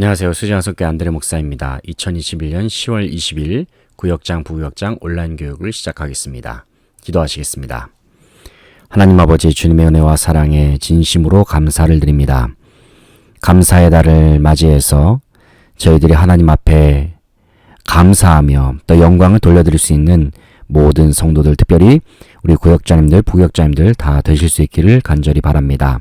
안녕하세요. 수지양석교 안드레 목사입니다. 2021년 10월 20일 구역장 부구역장 온라인 교육을 시작하겠습니다. 기도하시겠습니다. 하나님 아버지, 주님의 은혜와 사랑에 진심으로 감사를 드립니다. 감사의 달을 맞이해서 저희들이 하나님 앞에 감사하며 또 영광을 돌려드릴 수 있는 모든 성도들, 특별히 우리 구역장님들, 부구역장님들 다 되실 수 있기를 간절히 바랍니다.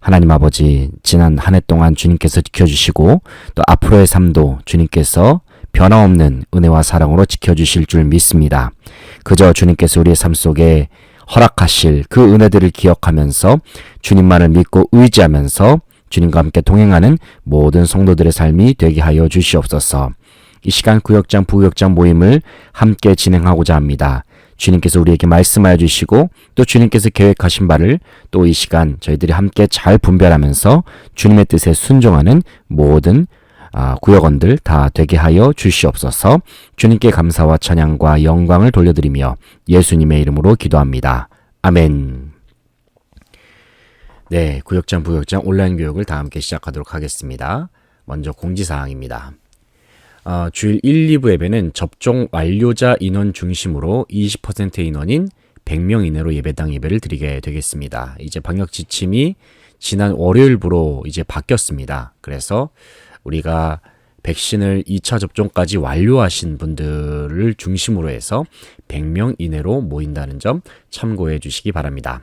하나님 아버지, 지난 한 해 동안 주님께서 지켜주시고 또 앞으로의 삶도 주님께서 변함없는 은혜와 사랑으로 지켜주실 줄 믿습니다. 그저 주님께서 우리의 삶 속에 허락하실 그 은혜들을 기억하면서 주님만을 믿고 의지하면서 주님과 함께 동행하는 모든 성도들의 삶이 되게 하여 주시옵소서. 이 시간 구역장 부구역장 모임을 함께 진행하고자 합니다. 주님께서 우리에게 말씀하여 주시고 또 주님께서 계획하신 바를 또 이 시간 저희들이 함께 잘 분별하면서 주님의 뜻에 순종하는 모든 구역원들 다 되게 하여 주시옵소서. 주님께 감사와 찬양과 영광을 돌려드리며 예수님의 이름으로 기도합니다. 아멘. 네, 구역장 부구역장 온라인 교육을 다 함께 시작하도록 하겠습니다. 먼저 공지사항입니다. 주일 1, 2부 예배는 접종 완료자 인원 중심으로 20%의 인원인 100명 이내로 예배당 예배를 드리게 되겠습니다. 이제 방역 지침이 지난 월요일부로 이제 바뀌었습니다. 그래서 우리가 백신을 2차 접종까지 완료하신 분들을 중심으로 해서 100명 이내로 모인다는 점 참고해 주시기 바랍니다.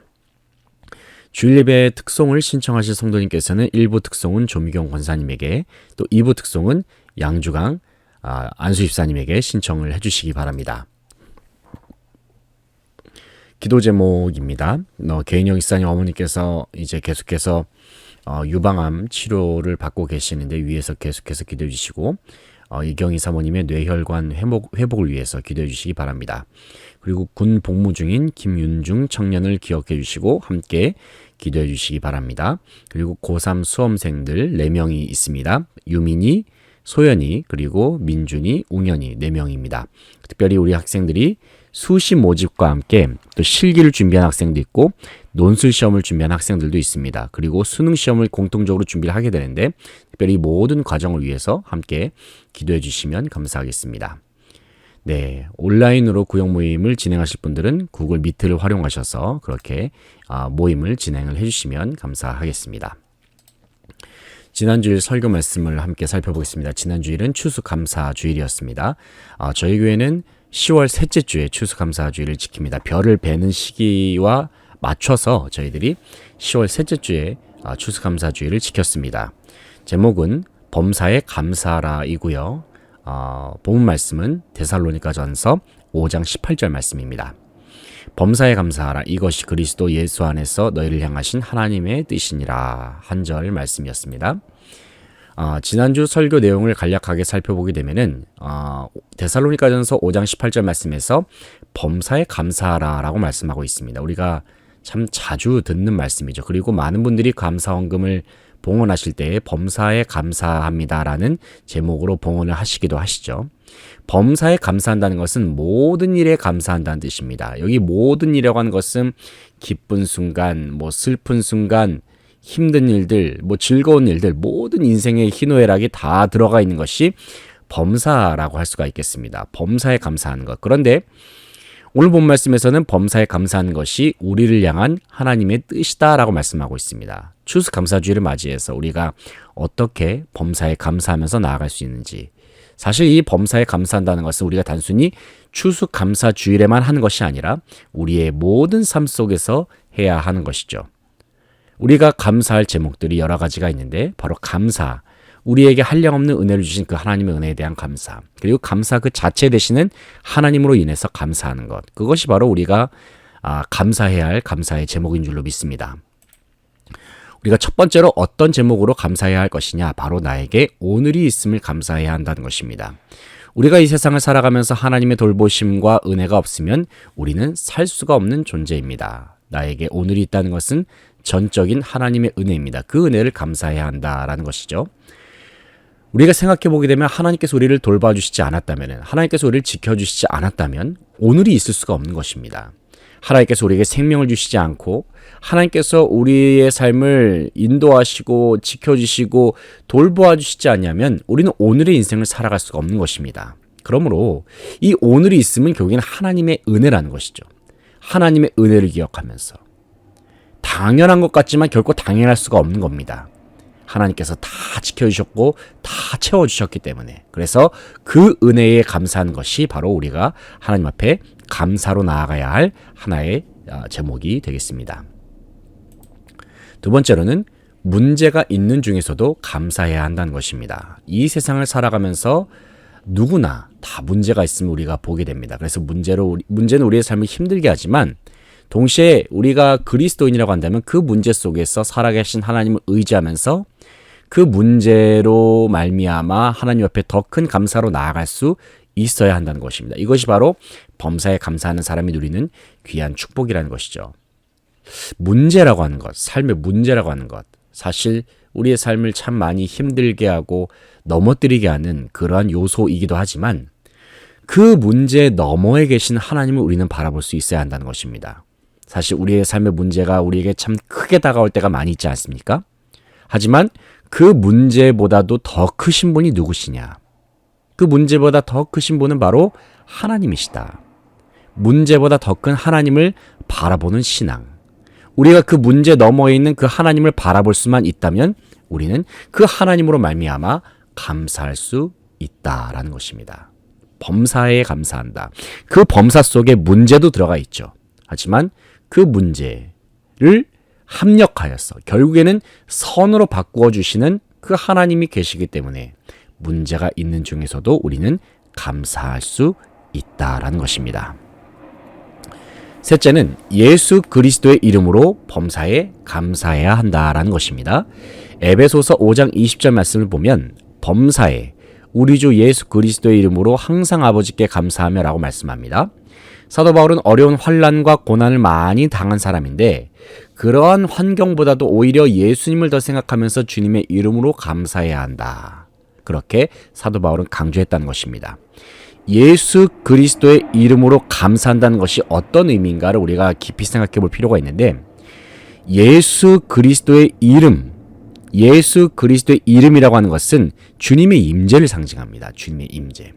주일 예배의 특송을 신청하실 성도님께서는 1부 특송은 조미경 권사님에게, 또 2부 특송은 양주강 안수집사님에게 신청을 해주시기 바랍니다. 기도 제목입니다. 개인형 이사님 어머니께서 이제 계속해서 유방암 치료를 받고 계시는데 위에서 계속해서 기도해 주시고, 이경희 사모님의 뇌혈관 회복을 위해서 기도해 주시기 바랍니다. 그리고 군 복무 중인 김윤중 청년을 기억해 주시고 함께 기도해 주시기 바랍니다. 그리고 고3 수험생들 4명이 있습니다. 유민이, 소연이, 그리고 민준이, 웅연이 4명입니다. 특별히 우리 학생들이 수시 모집과 함께 또 실기를 준비한 학생도 있고 논술 시험을 준비한 학생들도 있습니다. 그리고 수능 시험을 공통적으로 준비를 하게 되는데 특별히 모든 과정을 위해서 함께 기도해 주시면 감사하겠습니다. 네, 온라인으로 구역 모임을 진행하실 분들은 구글 미트를 활용하셔서 그렇게 모임을 진행을 해주시면 감사하겠습니다. 지난주일 설교 말씀을 함께 살펴보겠습니다. 지난주일은 추수감사주일이었습니다. 저희 교회는 10월 셋째 주에 추수감사주일을 지킵니다. 별을 베는 시기와 맞춰서 저희들이 10월 셋째 주에 추수감사주일을 지켰습니다. 제목은 범사에 감사라이고요. 본문 말씀은 데살로니가전서 5장 18절 말씀입니다. 범사에 감사하라, 이것이 그리스도 예수 안에서 너희를 향하신 하나님의 뜻이니라. 한 절 말씀이었습니다. 지난주 설교 내용을 간략하게 살펴보게 되면은 데살로니가전서 5장 18절 말씀에서 범사에 감사하라 라고 말씀하고 있습니다. 우리가 참 자주 듣는 말씀이죠. 그리고 많은 분들이 감사원금을 봉헌하실 때에 범사에 감사합니다라는 제목으로 봉헌을 하시기도 하시죠. 범사에 감사한다는 것은 모든 일에 감사한다는 뜻입니다. 여기 모든 일이라고 하는 것은 기쁜 순간, 슬픈 순간, 힘든 일들, 즐거운 일들, 모든 인생의 희노애락이 다 들어가 있는 것이 범사라고 할 수가 있겠습니다. 범사에 감사하는 것. 그런데 오늘 본 말씀에서는 범사에 감사하는 것이 우리를 향한 하나님의 뜻이다라고 말씀하고 있습니다. 추수감사주일을 맞이해서 우리가 어떻게 범사에 감사하면서 나아갈 수 있는지, 사실 이 범사에 감사한다는 것은 우리가 단순히 추수감사주일에만 하는 것이 아니라 우리의 모든 삶 속에서 해야 하는 것이죠. 우리가 감사할 제목들이 여러 가지가 있는데 바로 감사, 우리에게 한량없는 은혜를 주신 그 하나님의 은혜에 대한 감사, 그리고 감사 그 자체 되시는 하나님으로 인해서 감사하는 것, 그것이 바로 우리가 감사해야 할 감사의 제목인 줄로 믿습니다. 우리가 첫 번째로 어떤 제목으로 감사해야 할 것이냐, 바로 나에게 오늘이 있음을 감사해야 한다는 것입니다. 우리가 이 세상을 살아가면서 하나님의 돌보심과 은혜가 없으면 우리는 살 수가 없는 존재입니다. 나에게 오늘이 있다는 것은 전적인 하나님의 은혜입니다. 그 은혜를 감사해야 한다라는 것이죠. 우리가 생각해 보게 되면 하나님께서 우리를 돌봐주시지 않았다면, 하나님께서 우리를 지켜주시지 않았다면 오늘이 있을 수가 없는 것입니다. 하나님께서 우리에게 생명을 주시지 않고 하나님께서 우리의 삶을 인도하시고 지켜주시고 돌보아 주시지 않냐면 우리는 오늘의 인생을 살아갈 수가 없는 것입니다. 그러므로 이 오늘이 있으면 결국에는 하나님의 은혜라는 것이죠. 하나님의 은혜를 기억하면서 당연한 것 같지만 결코 당연할 수가 없는 겁니다. 하나님께서 다 지켜주셨고 다 채워주셨기 때문에, 그래서 그 은혜에 감사하는 것이 바로 우리가 하나님 앞에 감사로 나아가야 할 하나의 제목이 되겠습니다. 두 번째로는 문제가 있는 중에서도 감사해야 한다는 것입니다. 이 세상을 살아가면서 누구나 다 문제가 있으면 우리가 보게 됩니다. 그래서 문제는 우리의 삶을 힘들게 하지만 동시에 우리가 그리스도인이라고 한다면 그 문제 속에서 살아계신 하나님을 의지하면서 그 문제로 말미암아 하나님 앞에 더 큰 감사로 나아갈 수 있어야 한다는 것입니다. 이것이 바로 범사에 감사하는 사람이 누리는 귀한 축복이라는 것이죠. 문제라고 하는 것, 삶의 문제라고 하는 것, 사실 우리의 삶을 참 많이 힘들게 하고 넘어뜨리게 하는 그러한 요소이기도 하지만 그 문제 너머에 계신 하나님을 우리는 바라볼 수 있어야 한다는 것입니다. 사실 우리의 삶의 문제가 우리에게 참 크게 다가올 때가 많이 있지 않습니까? 하지만 그 문제보다도 더 크신 분이 누구시냐? 그 문제보다 더 크신 분은 바로 하나님이시다. 문제보다 더 큰 하나님을 바라보는 신앙. 우리가 그 문제 너머에 있는 그 하나님을 바라볼 수만 있다면 우리는 그 하나님으로 말미암아 감사할 수 있다라는 것입니다. 범사에 감사한다. 그 범사 속에 문제도 들어가 있죠. 하지만 그 문제를 합력하여서 결국에는 선으로 바꾸어 주시는 그 하나님이 계시기 때문에 문제가 있는 중에서도 우리는 감사할 수 있다라는 것입니다. 셋째는 예수 그리스도의 이름으로 범사에 감사해야 한다라는 것입니다. 에베소서 5장 20절 말씀을 보면 범사에 우리 주 예수 그리스도의 이름으로 항상 아버지께 감사하며 라고 말씀합니다. 사도 바울은 어려운 환난과 고난을 많이 당한 사람인데 그러한 환경보다도 오히려 예수님을 더 생각하면서 주님의 이름으로 감사해야 한다. 그렇게 사도 바울은 강조했다는 것입니다. 예수 그리스도의 이름으로 감사한다는 것이 어떤 의미인가를 우리가 깊이 생각해 볼 필요가 있는데 예수 그리스도의 이름, 예수 그리스도의 이름이라고 하는 것은 주님의 임재를 상징합니다. 주님의 임재.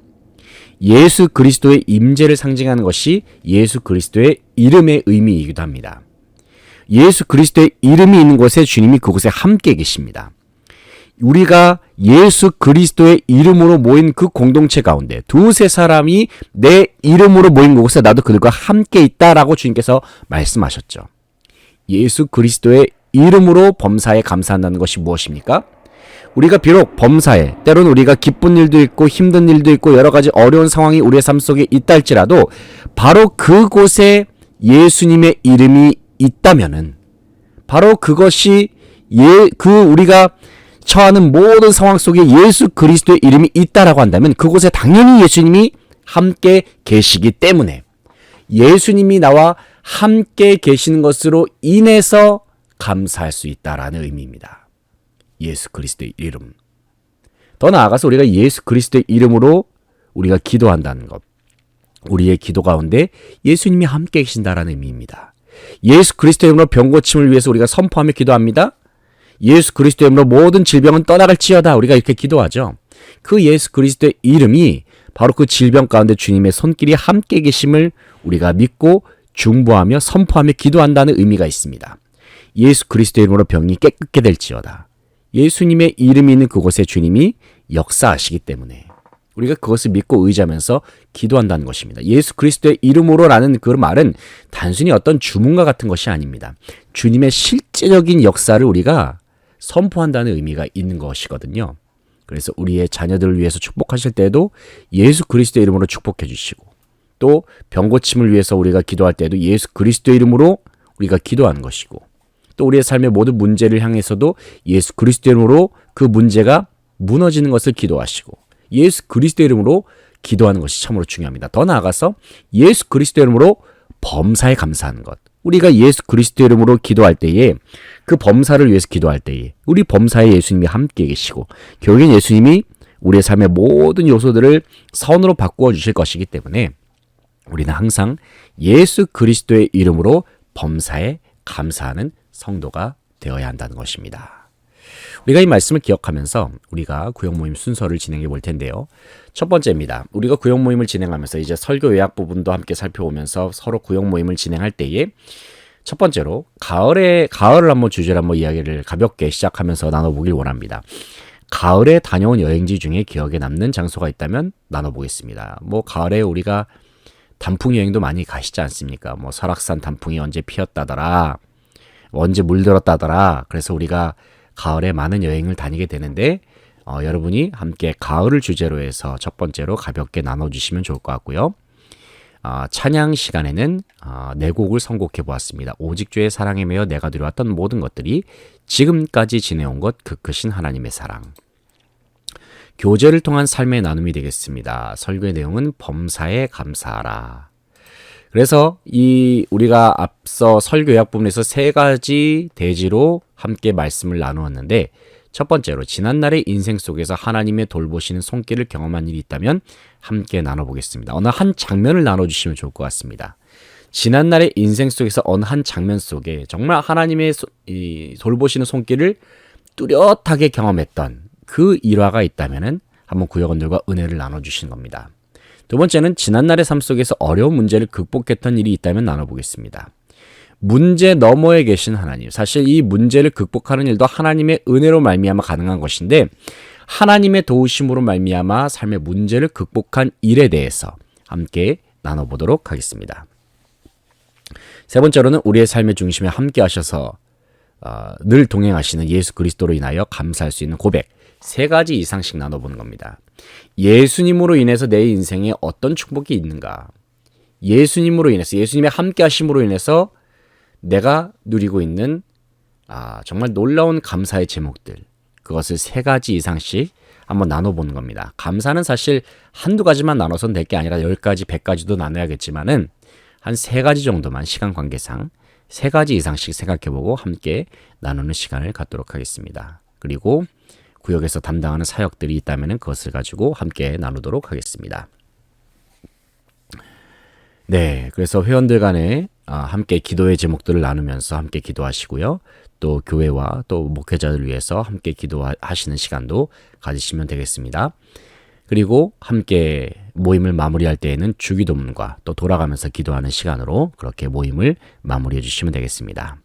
예수 그리스도의 임재를 상징하는 것이 예수 그리스도의 이름의 의미이기도 합니다. 예수 그리스도의 이름이 있는 곳에 주님이 그곳에 함께 계십니다. 우리가 예수 그리스도의 이름으로 모인 그 공동체 가운데 두세 사람이 내 이름으로 모인 곳에 나도 그들과 함께 있다라고 주님께서 말씀하셨죠. 예수 그리스도의 이름으로 범사에 감사한다는 것이 무엇입니까? 우리가 비록 범사에 때로는 우리가 기쁜 일도 있고 힘든 일도 있고 여러 가지 어려운 상황이 우리의 삶 속에 있다 할지라도 바로 그곳에 예수님의 이름이 있다면은 바로 그것이 우리가 처하는 모든 상황 속에 예수 그리스도의 이름이 있다라고 한다면 그곳에 당연히 예수님이 함께 계시기 때문에 예수님이 나와 함께 계시는 것으로 인해서 감사할 수 있다라는 의미입니다. 예수 그리스도의 이름. 더 나아가서 우리가 예수 그리스도의 이름으로 우리가 기도한다는 것. 우리의 기도 가운데 예수님이 함께 계신다라는 의미입니다. 예수 그리스도의 이름으로 병 고침을 위해서 우리가 선포하며 기도합니다. 예수 그리스도의 이름으로 모든 질병은 떠나갈지어다. 우리가 이렇게 기도하죠. 그 예수 그리스도의 이름이 바로 그 질병 가운데 주님의 손길이 함께 계심을 우리가 믿고 중보하며 선포하며 기도한다는 의미가 있습니다. 예수 그리스도의 이름으로 병이 깨끗게 될지어다. 예수님의 이름이 있는 그곳에 주님이 역사하시기 때문에 우리가 그것을 믿고 의지하면서 기도한다는 것입니다. 예수 그리스도의 이름으로라는 그 말은 단순히 어떤 주문과 같은 것이 아닙니다. 주님의 실제적인 역사를 우리가 선포한다는 의미가 있는 것이거든요. 그래서 우리의 자녀들을 위해서 축복하실 때에도 예수 그리스도의 이름으로 축복해 주시고 또 병고침을 위해서 우리가 기도할 때에도 예수 그리스도의 이름으로 우리가 기도하는 것이고 또 우리의 삶의 모든 문제를 향해서도 예수 그리스도의 이름으로 그 문제가 무너지는 것을 기도하시고 예수 그리스도의 이름으로 기도하는 것이 참으로 중요합니다. 더 나아가서 예수 그리스도의 이름으로 범사에 감사하는 것. 우리가 예수 그리스도의 이름으로 기도할 때에 그 범사를 위해서 기도할 때에 우리 범사에 예수님이 함께 계시고 결국엔 예수님이 우리의 삶의 모든 요소들을 선으로 바꾸어 주실 것이기 때문에 우리는 항상 예수 그리스도의 이름으로 범사에 감사하는 성도가 되어야 한다는 것입니다. 우리가 이 말씀을 기억하면서 우리가 구역 모임 순서를 진행해 볼 텐데요. 첫 번째입니다. 우리가 구역 모임을 진행하면서 이제 설교 요약 부분도 함께 살펴보면서 서로 구역 모임을 진행할 때에 첫 번째로 가을을 한번 주제로 한번 이야기를 가볍게 시작하면서 나눠보길 원합니다. 가을에 다녀온 여행지 중에 기억에 남는 장소가 있다면 나눠보겠습니다. 가을에 우리가 단풍 여행도 많이 가시지 않습니까? 설악산 단풍이 언제 피었다더라, 언제 물들었다더라. 그래서 우리가 가을에 많은 여행을 다니게 되는데 여러분이 함께 가을을 주제로 해서 첫 번째로 가볍게 나눠주시면 좋을 것 같고요. 찬양 시간에는 네 곡을 선곡해 보았습니다. 오직 주의 사랑에 매여 내가 누려왔던 모든 것들이 지금까지 지내온 것 그 크신 하나님의 사랑. 교제를 통한 삶의 나눔이 되겠습니다. 설교의 내용은 범사에 감사하라. 그래서 우리가 앞서 설교 요약 부분에서 세 가지 대지로 함께 말씀을 나누었는데, 첫 번째로 지난날의 인생 속에서 하나님의 돌보시는 손길을 경험한 일이 있다면 함께 나눠보겠습니다. 어느 한 장면을 나눠주시면 좋을 것 같습니다. 지난날의 인생 속에서 어느 한 장면 속에 정말 하나님의 돌보시는 손길을 뚜렷하게 경험했던 그 일화가 있다면 한번 구역원들과 은혜를 나눠주시는 겁니다. 두 번째는 지난날의 삶 속에서 어려운 문제를 극복했던 일이 있다면 나눠보겠습니다. 문제 너머에 계신 하나님, 사실 이 문제를 극복하는 일도 하나님의 은혜로 말미암아 가능한 것인데, 하나님의 도우심으로 말미암아 삶의 문제를 극복한 일에 대해서 함께 나눠보도록 하겠습니다. 세 번째로는 우리의 삶의 중심에 함께 하셔서 늘 동행하시는 예수 그리스도로 인하여 감사할 수 있는 고백, 세 가지 이상씩 나눠보는 겁니다. 예수님으로 인해서 내 인생에 어떤 축복이 있는가, 예수님으로 인해서, 예수님의 함께 하심으로 인해서 내가 누리고 있는 정말 놀라운 감사의 제목들, 그것을 세 가지 이상씩 한번 나눠보는 겁니다. 감사는 사실 한두 가지만 나눠서는 될 게 아니라 10가지, 100가지도 나눠야겠지만은 한 세 가지 정도만 시간 관계상 세 가지 이상씩 생각해보고 함께 나누는 시간을 갖도록 하겠습니다. 그리고 구역에서 담당하는 사역들이 있다면 그것을 가지고 함께 나누도록 하겠습니다. 네, 그래서 회원들 간에 함께 기도의 제목들을 나누면서 함께 기도하시고요. 또 교회와 또 목회자들 위해서 함께 기도하시는 시간도 가지시면 되겠습니다. 그리고 함께 모임을 마무리할 때에는 주기도문과 또 돌아가면서 기도하는 시간으로 그렇게 모임을 마무리해 주시면 되겠습니다.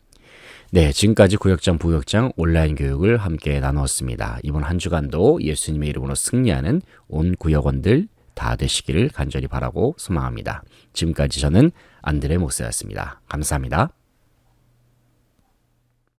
네, 지금까지 구역장 부역장 온라인 교육을 함께 나누었습니다. 이번 한 주간도 예수님의 이름으로 승리하는 온 구역원들 다 되시기를 간절히 바라고 소망합니다. 지금까지 저는 안드레 목사였습니다. 감사합니다.